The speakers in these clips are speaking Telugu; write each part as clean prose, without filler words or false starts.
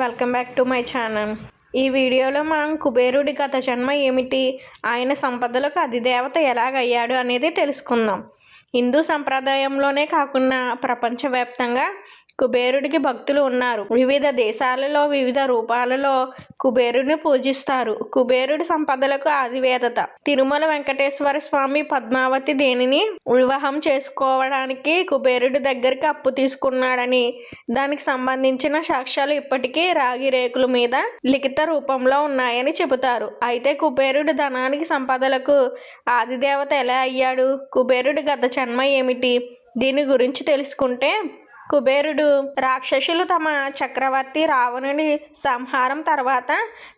Welcome back to my channel. ఈ వీడియోలో మనం కుబేరుడి గత జన్మ ఏమిటి, ఆయన సంపదలకు అధిదేవత ఎలాగయ్యాడు అనేది తెలుసుకుందాం. హిందూ సంప్రదాయంలోనే కాకుండా ప్రపంచవ్యాప్తంగా కుబేరుడికి భక్తులు ఉన్నారు. వివిధ దేశాలలో వివిధ రూపాలలో కుబేరుడిని పూజిస్తారు. కుబేరుడి సంపదలకు ఆదివేదత. తిరుమల వెంకటేశ్వర స్వామి పద్మావతి దేనిని వివాహం చేసుకోవడానికి కుబేరుడి దగ్గరికి అప్పు తీసుకున్నాడని, దానికి సంబంధించిన సాక్ష్యాలు ఇప్పటికీ రాగి రేకుల మీద లిఖిత రూపంలో ఉన్నాయని చెబుతారు. అయితే కుబేరుడి ధనానికి సంపదలకు ఆదిదేవత ఎలా అయ్యాడు, కుబేరుడి గత జన్మ ఏమిటి, దీని గురించి తెలుసుకుంటే, కుబేరుడు రాక్షసులు తమ చక్రవర్తి రావణుని సంహారం తర్వాత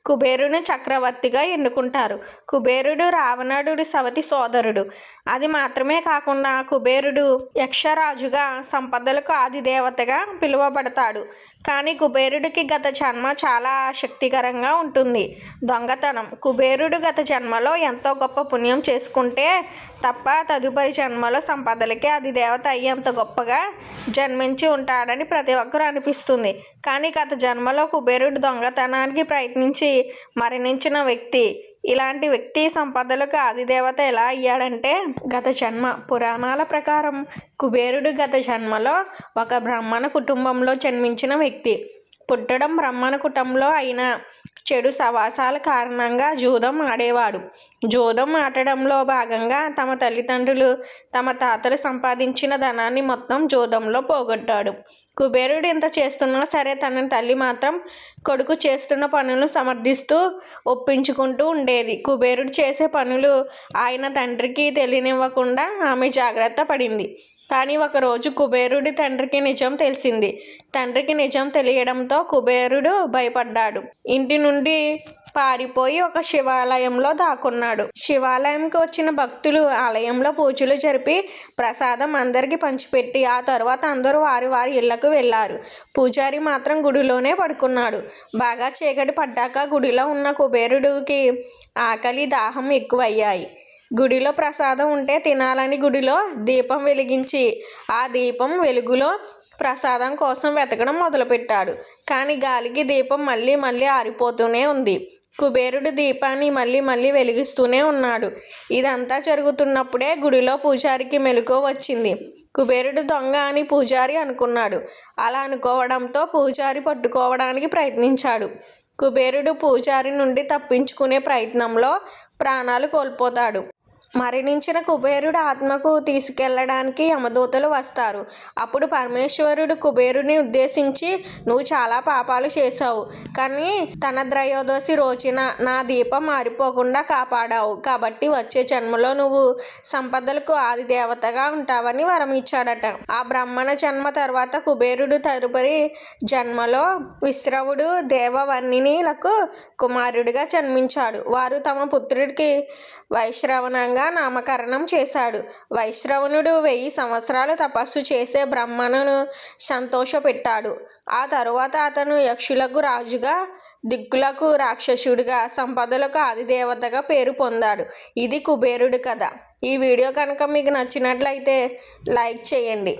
కుబేరుని చక్రవర్తిగా ఎన్నుకుంటారు. కుబేరుడు రావణుడి సవతి సోదరుడు. అది మాత్రమే కాకుండా కుబేరుడు యక్షరాజుగా సంపదలకు ఆదిదేవతగా పిలువబడతాడు. కానీ కుబేరుడికి గత జన్మ చాలా ఆసక్తికరంగా ఉంటుంది. దొంగతనం. కుబేరుడు గత జన్మలో ఎంతో గొప్ప పుణ్యం చేసుకుంటే తప్ప తదుపరి జన్మలో సంపదలకి అధిదేవత అయ్యేంత గొప్పగా జన్మించి ఉంటాడని ప్రతి ఒక్కరూ అనిపిస్తుంది. కానీ గత జన్మలో కుబేరుడు దొంగతనానికి ప్రయత్నించి మరణించిన వ్యక్తి. ఇలాంటి వ్యక్తి సంపదలకు ఆదిదేవత ఎలా అయ్యాడంటే, గత జన్మ. పురాణాల ప్రకారం కుబేరుడు గత జన్మలో ఒక బ్రాహ్మణ కుటుంబంలో జన్మించిన వ్యక్తి. పుట్టడం బ్రాహ్మణ కుటుంబంలో అయినా చెడు సవాసాల కారణంగా జూదం ఆడేవాడు. జూదం ఆడటంలో భాగంగా తమ తల్లిదండ్రులు తమ తాతలు సంపాదించిన ధనాన్ని మొత్తం జూదంలో పోగొట్టాడు. కుబేరుడు ఇంత చేస్తున్నా సరే తన తల్లి మాత్రం కొడుకు చేస్తున్న పనులను సమర్థిస్తూ ఒప్పించుకుంటూ ఉండేది. కుబేరుడు చేసే పనులు ఆయన తండ్రికి తెలియనివ్వకుండా ఆమె జాగ్రత్త పడింది. కానీ ఒకరోజు కుబేరుడి తండ్రికి నిజం తెలిసింది. తండ్రికి నిజం తెలియడంతో కుబేరుడు భయపడ్డాడు. ఇంటి నుండి పారిపోయి ఒక శివాలయంలో దాక్కున్నాడు. శివాలయంకి వచ్చిన భక్తులు ఆలయంలో పూజలు జరిపి ప్రసాదం అందరికీ పంచిపెట్టి ఆ తర్వాత అందరూ వారి వారి ఇళ్లకు వెళ్ళారు. పూజారి మాత్రం గుడిలోనే పడుకున్నాడు. బాగా చీకటి పడ్డాక గుడిలో ఉన్న కుబేరుడికి ఆకలి దాహం ఎక్కువయ్యాయి. గుడిలో ప్రసాదం ఉంటే తినాలని గుడిలో దీపం వెలిగించి ఆ దీపం వెలుగులో ప్రసాదం కోసం వెతకడం మొదలుపెట్టాడు. కానీ గాలికి దీపం మళ్ళీ మళ్ళీ ఆరిపోతూనే ఉంది. కుబేరుడు దీపాన్ని మళ్ళీ మళ్ళీ వెలిగిస్తూనే ఉన్నాడు. ఇదంతా జరుగుతున్నప్పుడే గుడిలో పూజారికి మెలకువ వచ్చింది. కుబేరుడు దొంగ అని పూజారి అనుకున్నాడు. అలా అనుకోవడంతో పూజారి పట్టుకోవడానికి ప్రయత్నించాడు. కుబేరుడు పూజారి నుండి తప్పించుకునే ప్రయత్నంలో ప్రాణాలు కోల్పోతాడు. మరణించిన కుబేరుడు ఆత్మకు తీసుకెళ్లడానికి యమదూతలు వస్తారు. అప్పుడు పరమేశ్వరుడు కుబేరుని ఉద్దేశించి, నువ్వు చాలా పాపాలు చేశావు, కానీ ధనత్రయోదశి రోజున నా దీపం మారిపోకుండా కాపాడావు. కాబట్టి వచ్చే జన్మలో నువ్వు సంపదలకు ఆదిదేవతగా ఉంటావని వరం ఇచ్చాడట. ఆ బ్రాహ్మణ జన్మ తర్వాత కుబేరుడు తదుపరి జన్మలో విశ్రవుడు దేవవర్ణినిలకు కుమారుడిగా జన్మించాడు. వారు తమ పుత్రుడికి వైశ్రవణంగా నామకరణం చేశాడు. వైశ్రవణుడు 1000 సంవత్సరాలు తపస్సు చేసే బ్రహ్మను సంతోషపెట్టాడు. ఆ తరువాత అతను యక్షులకు రాజుగా, దిక్కులకు రాక్షసుడిగా, సంపదలకు ఆదిదేవతగా పేరు పొందాడు. ఇది కుబేరుడి కథ. ఈ వీడియో కనుక మీకు నచ్చినట్లయితే లైక్ చేయండి.